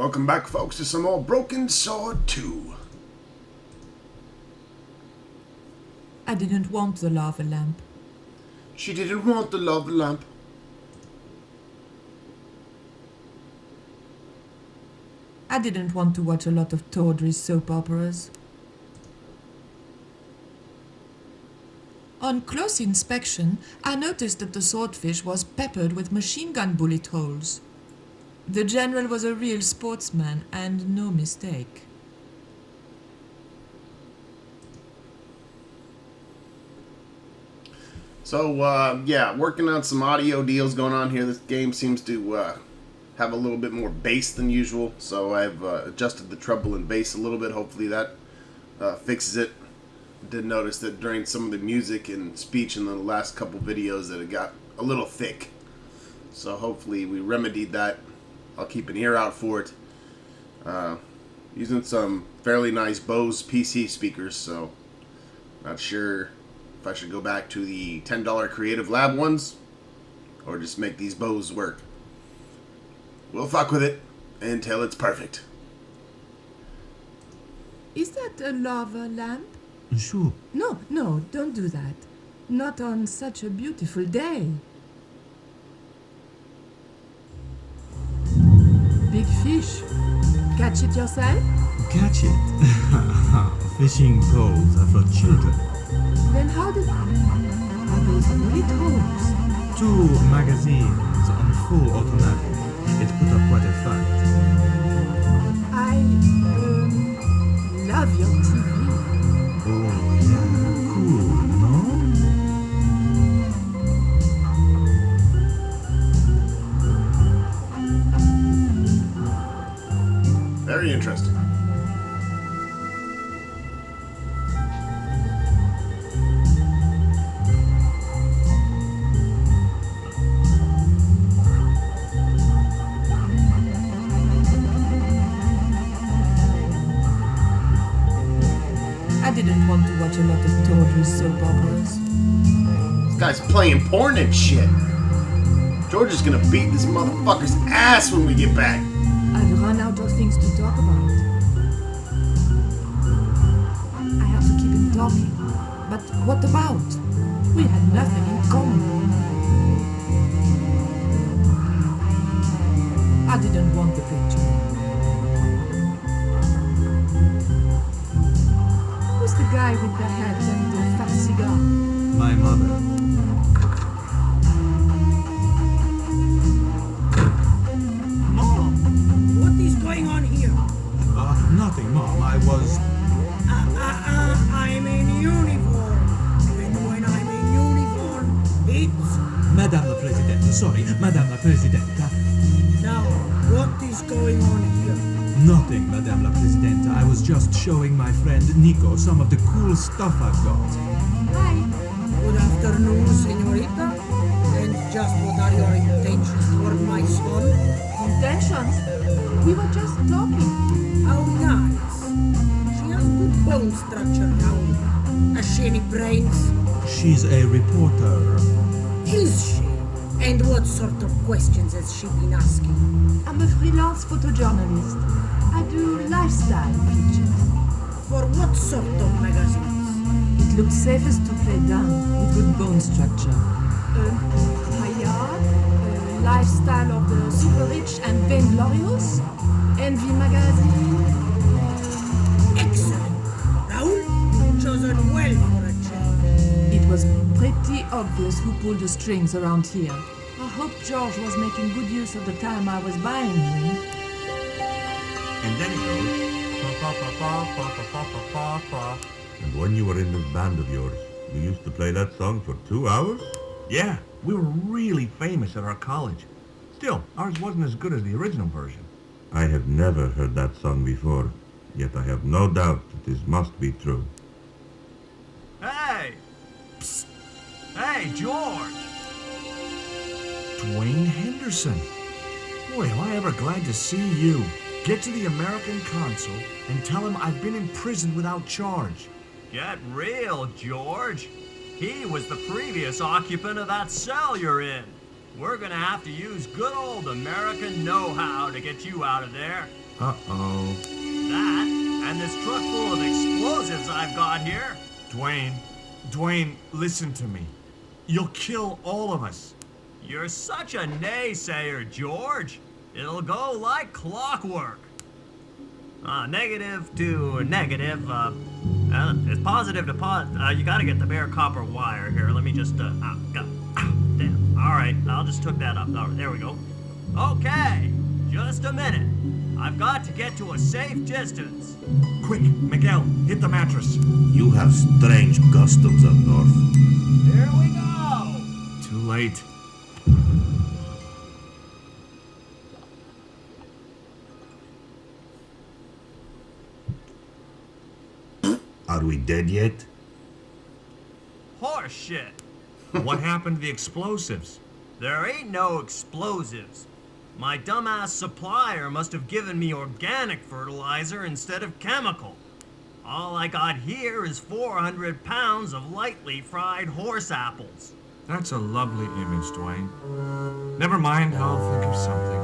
Welcome back, folks, to some more Broken Sword 2. I didn't want the lava lamp. She didn't want the lava lamp. I didn't want to watch a lot of tawdry soap operas. On close inspection, I noticed that the swordfish was peppered with machine gun bullet holes. The general was a real sportsman, and no mistake. So, yeah, working on some audio deals going on here. This game seems to have a little bit more bass than usual, so I've adjusted the treble and bass a little bit. Hopefully that fixes it. Did notice that during some of the music and speech in the last couple videos that it got a little thick. So hopefully we remedied that. I'll keep an ear out for it. Using some fairly nice Bose PC speakers, so not sure if I should go back to the $10 Creative Lab ones or just make these Bose work. We'll fuck with it until it's perfect. Is that a lava lamp? Sure. No, don't do that. Not on such a beautiful day. Big fish. Catch it yourself? Catch it. Fishing poles are for children. Then how did... Are those bullet holes? 2 magazines on full automatic. It put up quite a fight. I love your TV. Oh, yeah. Cool, no? Very interesting. I didn't want to watch a lot of tawdry soap operas. This guy's playing porn and shit. George is gonna beat this motherfucker's ass when we get back. I've run out of things to talk about. I have to keep him talking. But what about? We had nothing in common. I didn't want the picture. Who's the guy with the hat and the fat cigar? My mother. Mom, what is going on here? Nothing, Mom. I was... I'm in uniform. And when I'm in uniform, it's... Madame la Presidente. Sorry, Madame la Presidenta. Now, what is going on here? Nothing, Madame la Presidenta. I was just showing my friend Nico some of the cool stuff I've got. Hi. Good afternoon, señorita. And just what are your intentions toward my son? Intentions? We were just talking. How nice. She has good bone structure now. Has she any brains? She's a reporter. Is she? And what sort of questions has she been asking? I'm a freelance photojournalist. I do lifestyle pictures. For what sort of magazines? It looked safest to play down with good bone structure. Hayat, lifestyle of the super rich and vainglorious, Envy magazine. Excellent. Raoul, you've chosen well for a change. It was pretty obvious who pulled the strings around here. I hope George was making good use of the time I was buying him. And then it goes, pa pa pa pa pa pa pa pa pa. And when you were in this band of yours, you used to play that song for 2 hours? Yeah, we were really famous at our college. Still, ours wasn't as good as the original version. I have never heard that song before, yet I have no doubt that this must be true. Hey! Psst! Hey, George! Dwayne Henderson. Boy, am I ever glad to see you. Get to the American consul and tell him I've been in prison without charge. Get real, George. He was the previous occupant of that cell you're in. we're gonna have to use good old American know-how to get you out of there. Uh-oh. That, and this truck full of explosives I've got here. Dwayne, listen to me. You'll kill all of us. You're such a naysayer, George. It'll go like clockwork. Negative to negative, it's positive to you gotta get the bare copper wire here. Let me just, damn. Alright, I'll just hook that up. Alright, there we go. Okay, just a minute. I've got to get to a safe distance. Quick, Miguel, hit the mattress. You have strange customs up north. Here we go! Too late. Are we dead yet? Horse shit. What happened to the explosives? There ain't no explosives. My dumbass supplier must have given me organic fertilizer instead of chemical. All I got here is 400 pounds of lightly fried horse apples. That's a lovely image, Dwayne. Never mind, I'll think of something.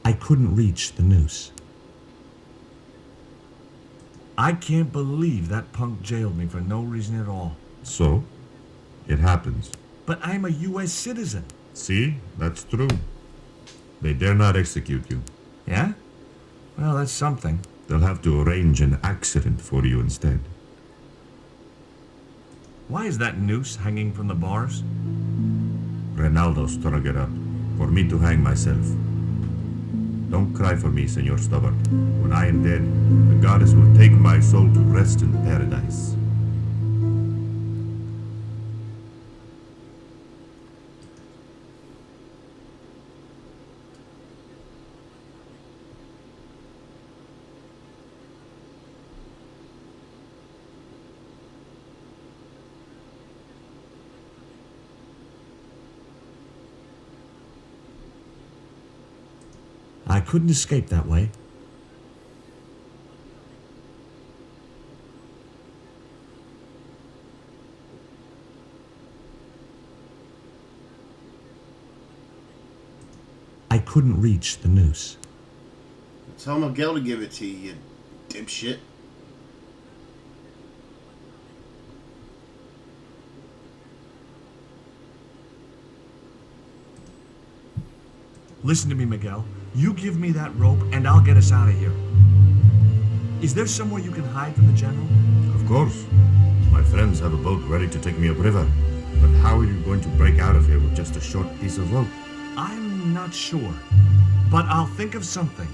I couldn't reach the noose. I can't believe that punk jailed me for no reason at all. So? It happens. But I'm a U.S. citizen. See? That's true. They dare not execute you. Yeah? Well, that's something. They'll have to arrange an accident for you instead. Why is that noose hanging from the bars? Ronaldo strung it up for me to hang myself. Don't cry for me, Senor Stubborn. When I am dead, the goddess will take my soul to rest in paradise. I couldn't escape that way. I couldn't reach the noose. Tell Miguel to give it to you, you dipshit. Listen to me, Miguel. You give me that rope and I'll get us out of here. Is there somewhere you can hide from the General? Of course. My friends have a boat ready to take me upriver. But how are you going to break out of here with just a short piece of rope? I'm not sure. But I'll think of something.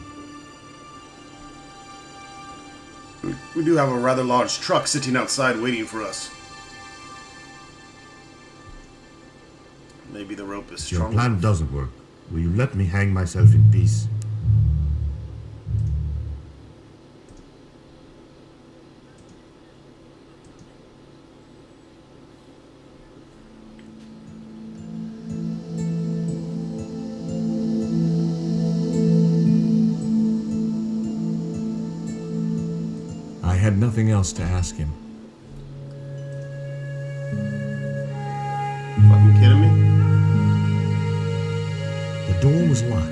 We do have a rather large truck sitting outside waiting for us. Maybe the rope is Your strong. plan doesn't work. Will you let me hang myself in peace? I had nothing else to ask him. Fucking kidding me? The door was locked.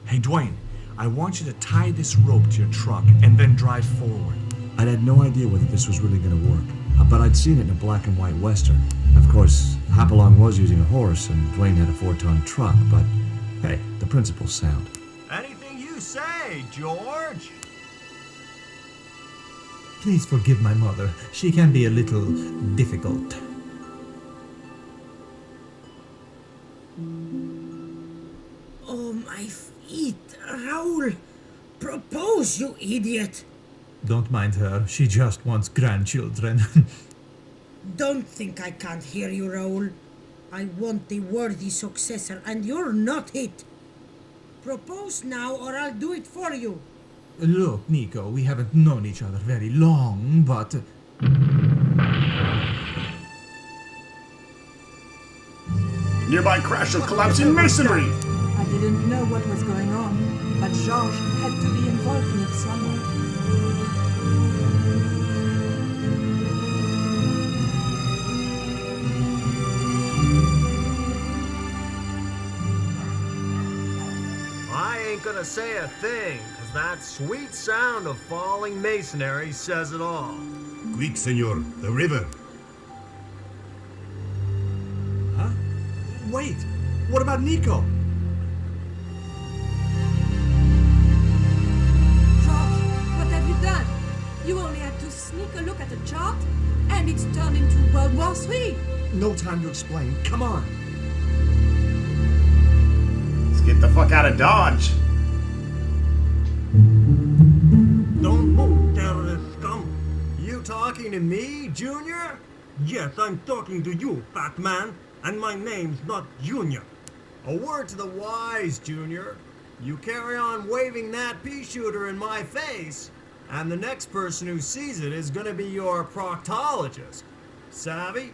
Hey, Dwayne, I want you to tie this rope to your truck and then drive forward. I'd had no idea whether this was really going to work, but I'd seen it in a black and white western. Of course, Hopalong was using a horse and Dwayne had a 4-ton truck, but hey, the principle's sound. Anything you say, George. Please forgive my mother. She can be a little difficult. Oh, my feet. Raoul, propose, you idiot. Don't mind her. She just wants grandchildren. Don't think I can't hear you, Raoul. I want the worthy successor, and you're not it. Propose now, or I'll do it for you. Look, Nico, we haven't known each other very long, but... Nearby crash of collapsing masonry. I didn't know what was going on, but Georges had to be involved in it somewhere. I ain't gonna say a thing, cause that sweet sound of falling masonry says it all. Quick, senor, the river. Huh? Wait! What about Nico? George, what have you done? You only had to sneak a look at the chart, and it's turned into World War III. No time to explain. Come on. Let's get the fuck out of Dodge. Don't move, terrorist scum. You talking to me, Junior? Yes, I'm talking to you, fat man, and my name's not Junior. A word to the wise, Junior. You carry on waving that pea shooter in my face, and the next person who sees it is gonna be your proctologist. Savvy?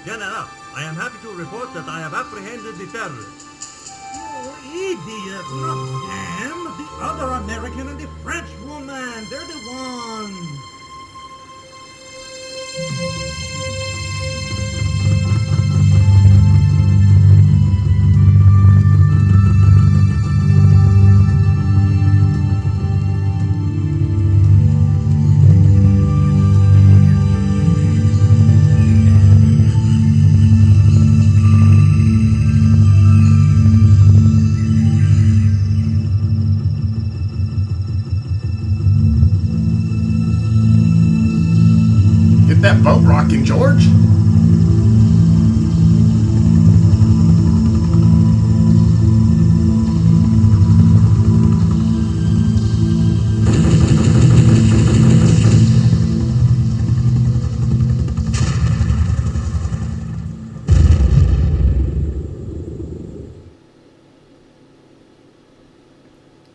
General, I am happy to report that I have apprehended the terrorists. You idiot! Not them! The other American and the French woman! They're the ones! Get that boat rocking, George.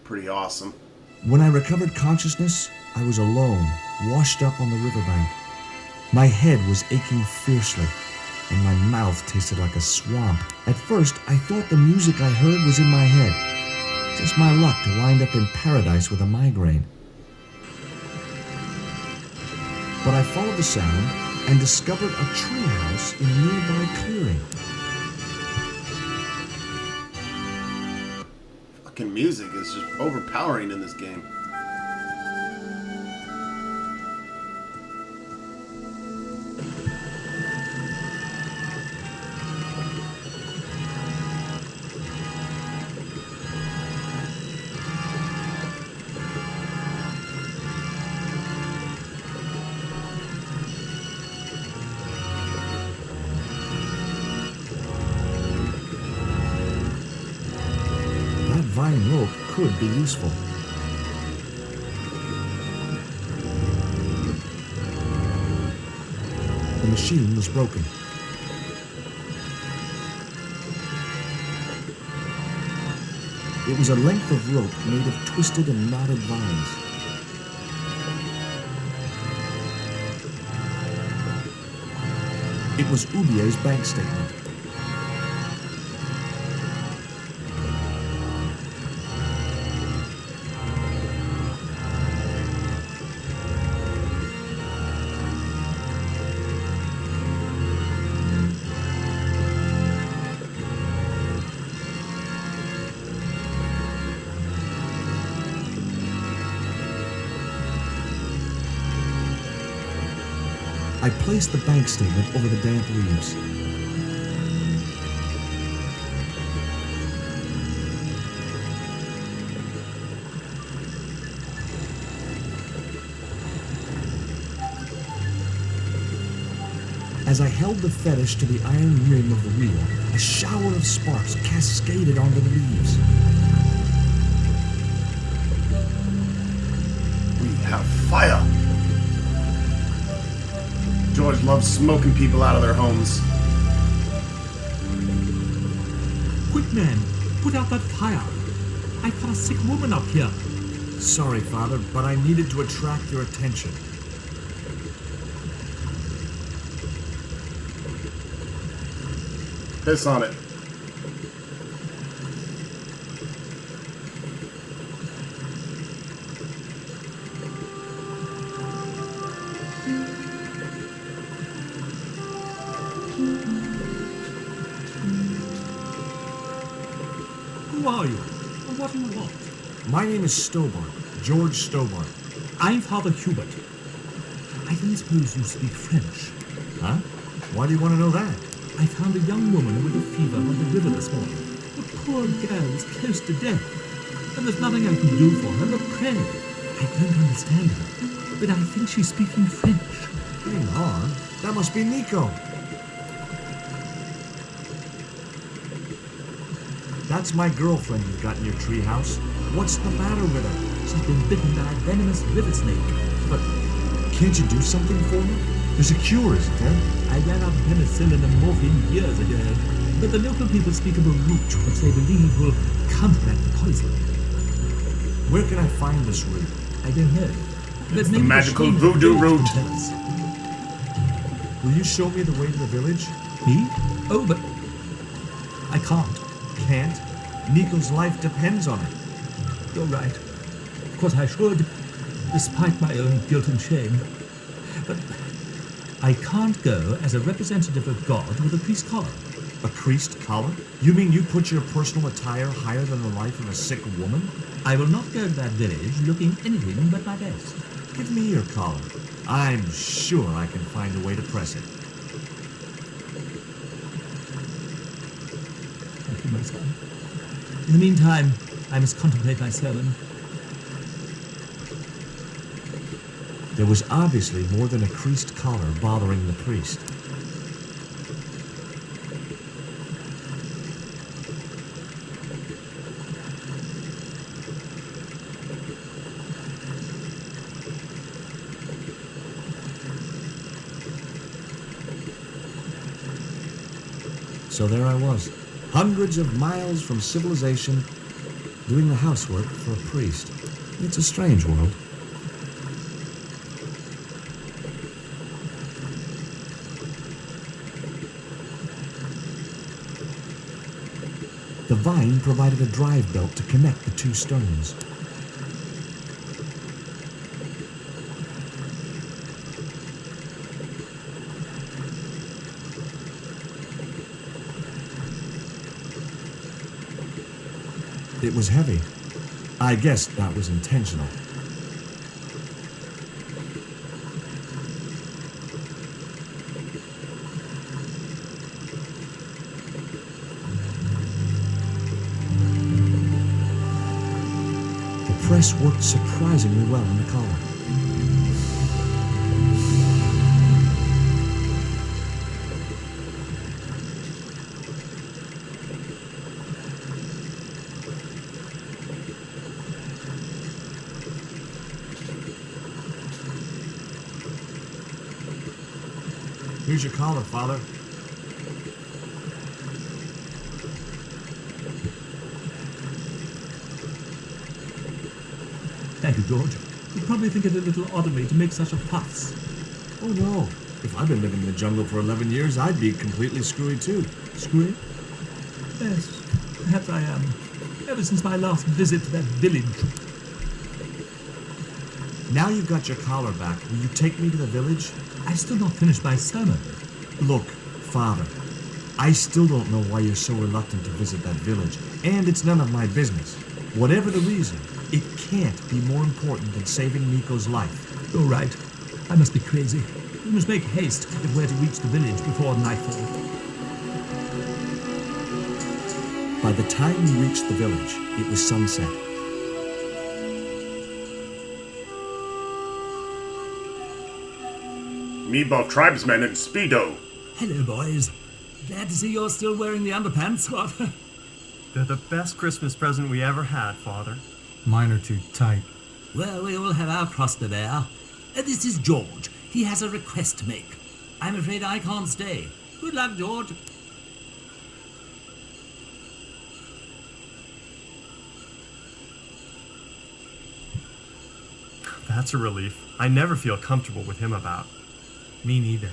Pretty awesome. When I recovered consciousness, I was alone, washed up on the riverbank. My head was aching fiercely, and my mouth tasted like a swamp. At first, I thought the music I heard was in my head. Just my luck to wind up in paradise with a migraine. But I followed the sound and discovered a treehouse in a nearby clearing. Fucking music is just overpowering in this game. Vine rope could be useful. The machine was broken. It was a length of rope made of twisted and knotted vines. It was Ubier's bank statement. I placed the bank statement over the damp leaves. As I held the fetish to the iron rim of the wheel, a shower of sparks cascaded onto the leaves. We have fire. George loves smoking people out of their homes. Quick, man! Put out that fire! I've got a sick woman up here! Sorry, Father, but I needed to attract your attention. Piss on it. Who are you? And what do you want? My name is Stobart, George Stobart. I'm Father Hubert. I don't suppose you speak French. Huh? Why do you want to know that? I found a young woman with a fever on the river this morning. The poor girl is close to death. And there's nothing I can do for her but pray. I don't understand her, but I think she's speaking French. Hang on. That must be Nico. That's my girlfriend you've got in your treehouse. What's the matter with her? She's been bitten by a venomous river snake. But can't you do something for her? There's a cure, isn't there? I ran out of penicillin and morphine years ago, but the local people speak of a root which they believe will counteract the poison. Where can I find this root? I don't know. But It's the maybe magical Shane voodoo can root. tell us. Will you show me the way to the village? Me? Oh, but I can't. Can't? Nico's life depends on it. You're right. Of course I should, despite my own guilt and shame. But I can't go as a representative of God with a priest collar. A priest collar? You mean you put your personal attire higher than the life of a sick woman? I will not go to that village looking anything but my best. Give me your collar. I'm sure I can find a way to press it. Thank you, my son. In the meantime, I must contemplate my sermon. There was obviously more than a creased collar bothering the priest. So there I was, hundreds of miles from civilization, doing the housework for a priest. It's a strange world. The vine provided a drive belt to connect the two stones. It was heavy. I guess that was intentional. The press worked surprisingly well in the collar. Here's your collar, Father. Thank you, George. You probably think it a little odd of me to make such a fuss. Oh no. If I'd been living in the jungle for 11 years, I'd be completely screwy too. Screwy? Yes, perhaps I am. Ever since my last visit to that village. Now you've got your collar back, will you take me to the village? I've still not finished my sermon. Look, Father, I still don't know why you're so reluctant to visit that village, and it's none of my business. Whatever the reason, it can't be more important than saving Nico's life. You're right. I must be crazy. We must make haste if we're to reach the village before nightfall. By the time we reached the village, it was sunset. Meatball tribesmen in Speedo. Hello, boys. Glad to see you're still wearing the underpants. What? They're the best Christmas present we ever had, Father. Mine are too tight. Well, we all have our cross to bear. This is George. He has a request to make. I'm afraid I can't stay. Good luck, George. That's a relief. I never feel comfortable with him about. Me neither.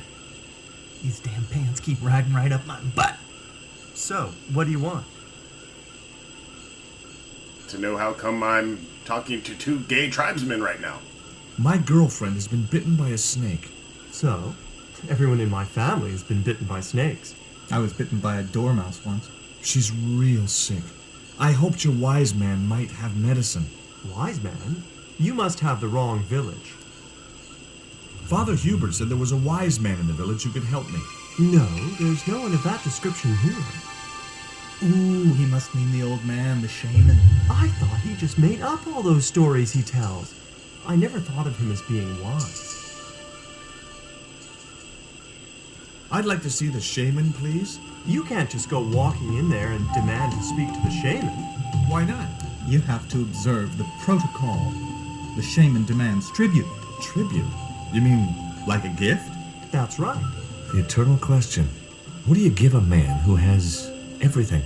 These damn pants keep riding right up my butt. So, what do you want? To know how come I'm talking to two gay tribesmen right now. My girlfriend has been bitten by a snake. So, everyone in my family has been bitten by snakes. I was bitten by a dormouse once. She's real sick. I hoped your wise man might have medicine. Wise man? You must have the wrong village. Father Hubert said there was a wise man in the village who could help me. No, there's no one of that description here. Ooh, he must mean the old man, the shaman. I thought he just made up all those stories he tells. I never thought of him as being wise. I'd like to see the shaman, please. You can't just go walking in there and demand to speak to the shaman. Why not? You have to observe the protocol. The shaman demands tribute. Tribute? You mean like a gift? That's right. The eternal question. What do you give a man who has everything?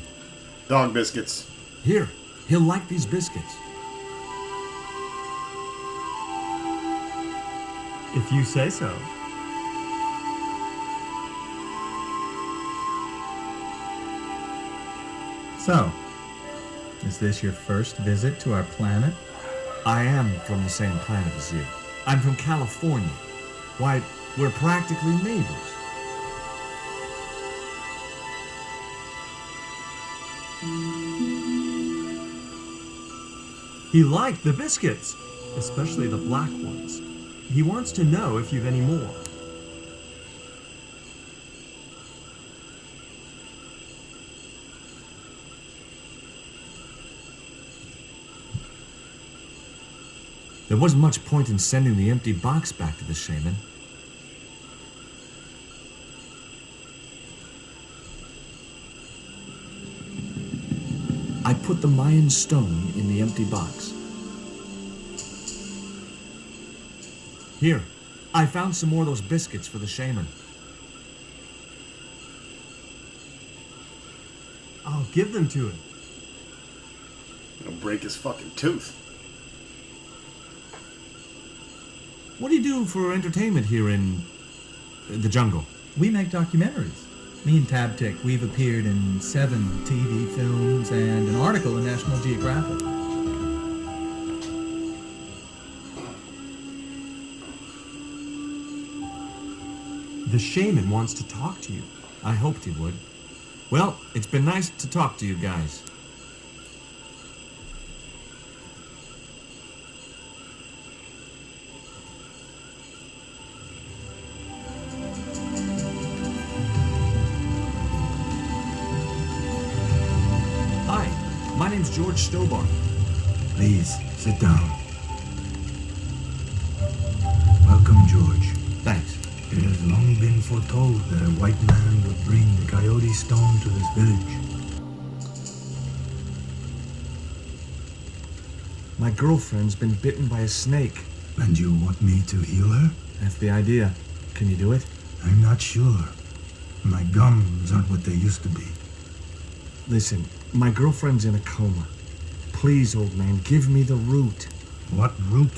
Dog biscuits. Here, he'll like these biscuits. If you say so. So, is this your first visit to our planet? I am from the same planet as you. I'm from California. Why, we're practically neighbors. He liked the biscuits, especially the black ones. He wants to know if you've any more. There wasn't much point in sending the empty box back to the shaman. I put the Mayan stone in the empty box. Here, I found some more of those biscuits for the shaman. I'll give them to him. I'll break his fucking tooth. What do you do for entertainment here in the jungle? We make documentaries. Me and Tabtic, we've appeared in 7 TV films and an article in National Geographic. The shaman wants to talk to you. I hoped he would. Well, it's been nice to talk to you guys. Hi, my name's George Stobart. Please, sit down. Welcome, George. Thanks. It has long been foretold that a white man would bring the Coyote Stone to this village. My girlfriend's been bitten by a snake. And you want me to heal her? That's the idea. Can you do it? I'm not sure. My gums aren't what they used to be. Listen, my girlfriend's in a coma. Please, old man, give me the root. What root?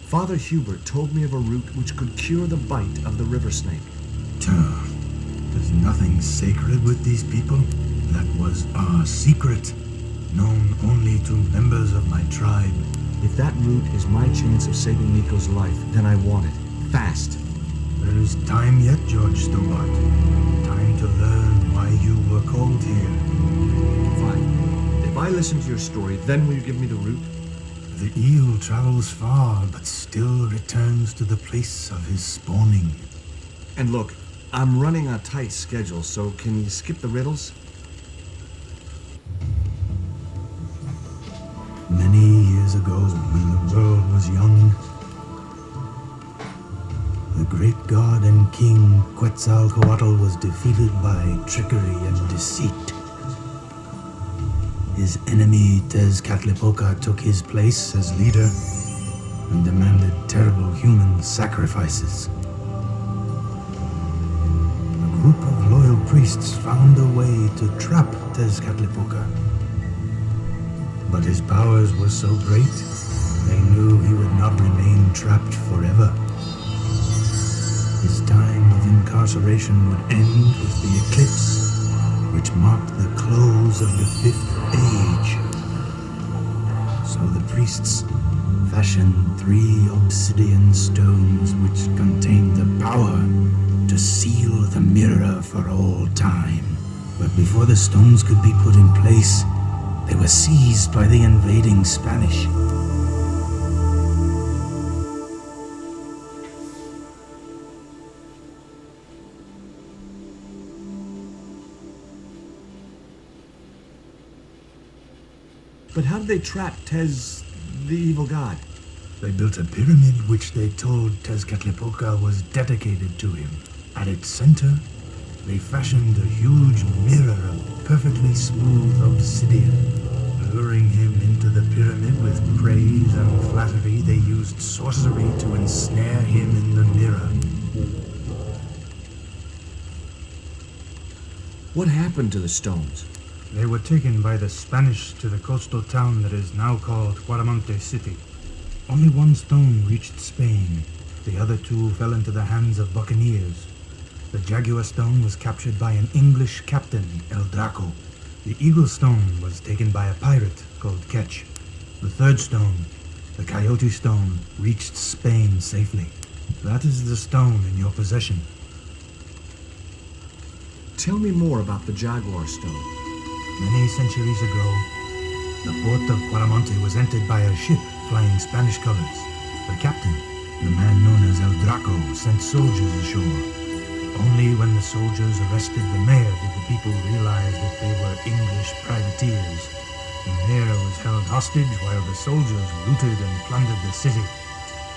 Father Hubert told me of a root which could cure the bite of the river snake. There's nothing sacred with these people. That was our secret, known only to members of my tribe. If that root is my chance of saving Nico's life, then I want it. Fast. There is time yet, George Stobart. Time to learn why you were called here. Fine. If I listen to your story, then will you give me the root? The eel travels far, but still returns to the place of his spawning. And look, I'm running a tight schedule, so can you skip the riddles? Many years ago, when the world was young, the great god and king Quetzalcoatl was defeated by trickery and deceit. His enemy Tezcatlipoca took his place as leader and demanded terrible human sacrifices. A group of loyal priests found a way to trap Tezcatlipoca. But his powers were so great, they knew he would not remain trapped forever. His time of incarceration would end with the eclipse which marked the close of the Fifth Age. So the priests fashioned 3 obsidian stones which contained the power to seal the mirror for all time. But before the stones could be put in place, they were seized by the invading Spanish. But how did they trap Tez, the evil god? They built a pyramid which they told Tezcatlipoca was dedicated to him. At its center, they fashioned a huge mirror of perfectly smooth obsidian. Luring him into the pyramid with praise and flattery, they used sorcery to ensnare him in the mirror. What happened to the stones? They were taken by the Spanish to the coastal town that is now called Guaramonte City. Only 1 stone reached Spain. The other 2 fell into the hands of buccaneers. The Jaguar stone was captured by an English captain, El Draco. The Eagle stone was taken by a pirate called Ketch. The 3rd stone, the Coyote stone, reached Spain safely. That is the stone in your possession. Tell me more about the Jaguar stone. Many centuries ago, the port of Guaramonte was entered by a ship flying Spanish colors. The captain, the man known as El Draco, sent soldiers ashore. Only when the soldiers arrested the mayor did the people realize that they were English privateers. The mayor was held hostage while the soldiers looted and plundered the city.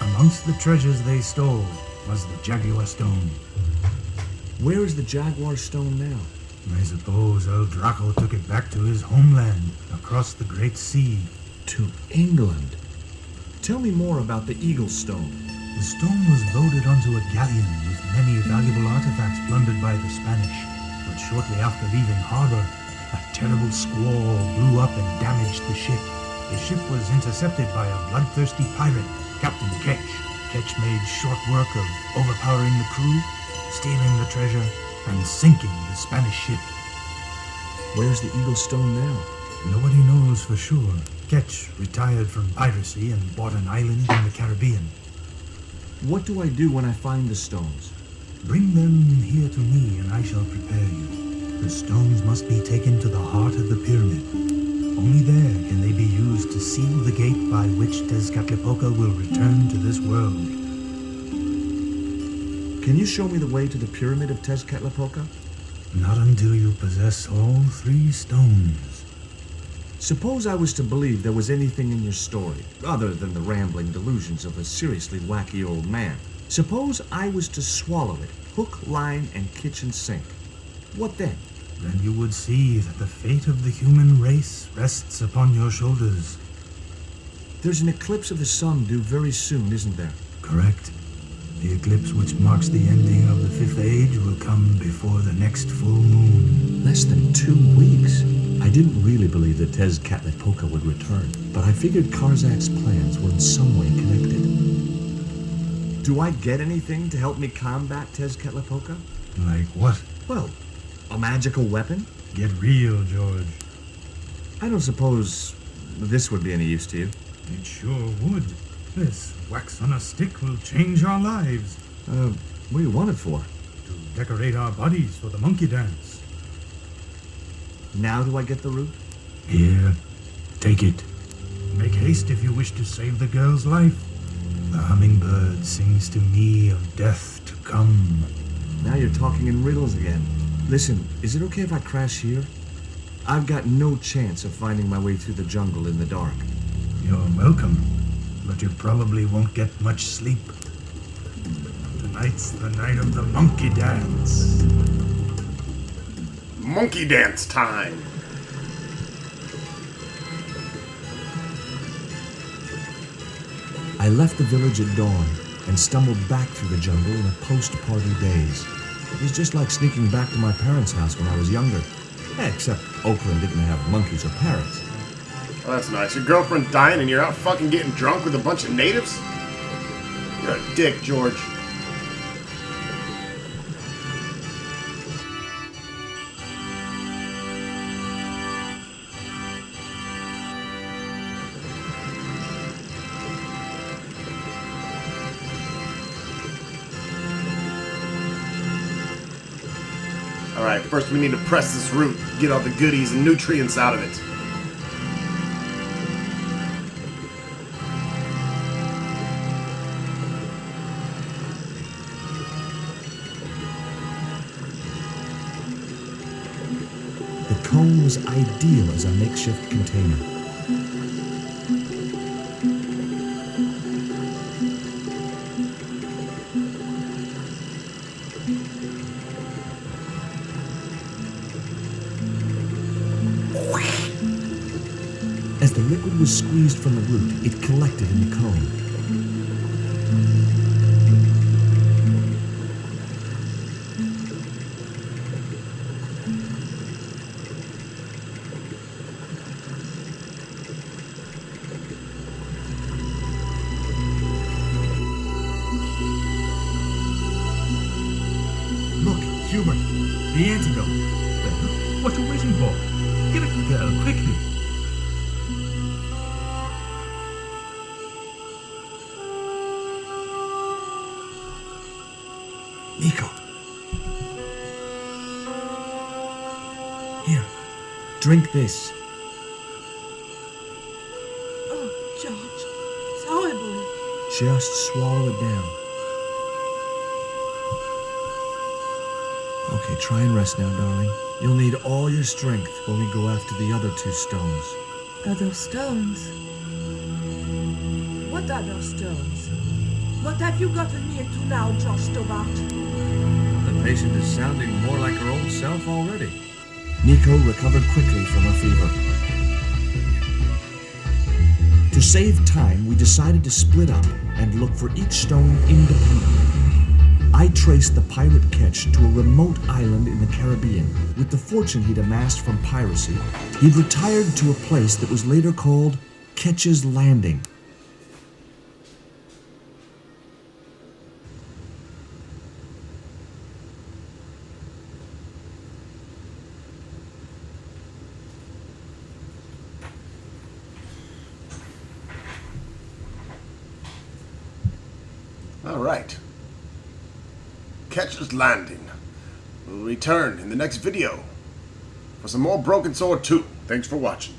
Amongst the treasures they stole was the Jaguar stone. Where is the Jaguar stone now? I suppose El Draco took it back to his homeland, across the Great Sea. To England. Tell me more about the Eagle stone. The stone was loaded onto a galleon with many valuable artifacts plundered by the Spanish. But shortly after leaving harbor, a terrible squall blew up and damaged the ship. The ship was intercepted by a bloodthirsty pirate, Captain Ketch. Ketch made short work of overpowering the crew, stealing the treasure, and sinking the Spanish ship. Where's the Eagle stone now? Nobody knows for sure. Ketch retired from piracy and bought an island in the Caribbean. What do I do when I find the stones? Bring them here to me and I shall prepare you. The stones must be taken to the heart of the pyramid. Only there can they be used to seal the gate by which Tezcatlipoca will return to this world. Can you show me the way to the pyramid of Tezcatlipoca? Not until you possess all 3 stones. Suppose I was to believe there was anything in your story, other than the rambling delusions of a seriously wacky old man. Suppose I was to swallow it, hook, line, and kitchen sink. What then? Then you would see that the fate of the human race rests upon your shoulders. There's an eclipse of the sun due very soon, isn't there? Correct. The eclipse which marks the ending of the Fifth Age will come before the next full moon. Less than 2 weeks. I didn't really believe that Tezcatlipoca would return, but I figured Karzak's plans were in some way connected. Do I get anything to help me combat Tezcatlipoca? Like what? Well, a magical weapon? Get real, George. I don't suppose this would be any use to you. It sure would. This wax on a stick will change our lives. What do you want it for? To decorate our bodies for the monkey dance. Now do I get the root? Here, take it. Make haste if you wish to save the girl's life. The hummingbird sings to me of death to come. Now you're talking in riddles again. Listen, is it okay if I crash here? I've got no chance of finding my way through the jungle in the dark. You're welcome, but you probably won't get much sleep. Tonight's the night of the monkey dance. Monkey dance time! I left the village at dawn and stumbled back through the jungle in a post-party daze. It was just like sneaking back to my parents' house when I was younger. Except Oakland didn't have monkeys or parrots. Oh, that's nice. Your girlfriend dying and you're out fucking getting drunk with a bunch of natives? You're a dick, George. Alright, first we need to press this root, get all the goodies and nutrients out of it. The cone was ideal as a makeshift container. As the liquid was squeezed from the root, it collected in the cone. Look, Hubert, the antidote. Well, what are you waiting for? Get it, girl, quickly. Nico. Here, drink this. Oh, George, it's horrible. Just swallow it down. Okay, try and rest now, darling. You'll need all your strength when we go after the other 2 stones. Other stones? What other stones? What have you gotten me into now, George Stobart? The patient is sounding more like her old self already. Nico recovered quickly from her fever. To save time, we decided to split up and look for each stone independently. I traced the pirate Ketch to a remote island in the Caribbean. With the fortune he'd amassed from piracy, he'd retired to a place that was later called Ketch's Landing. Alright. Ketch's Landing. We'll return in the next video for some more Broken Sword 2. Thanks for watching.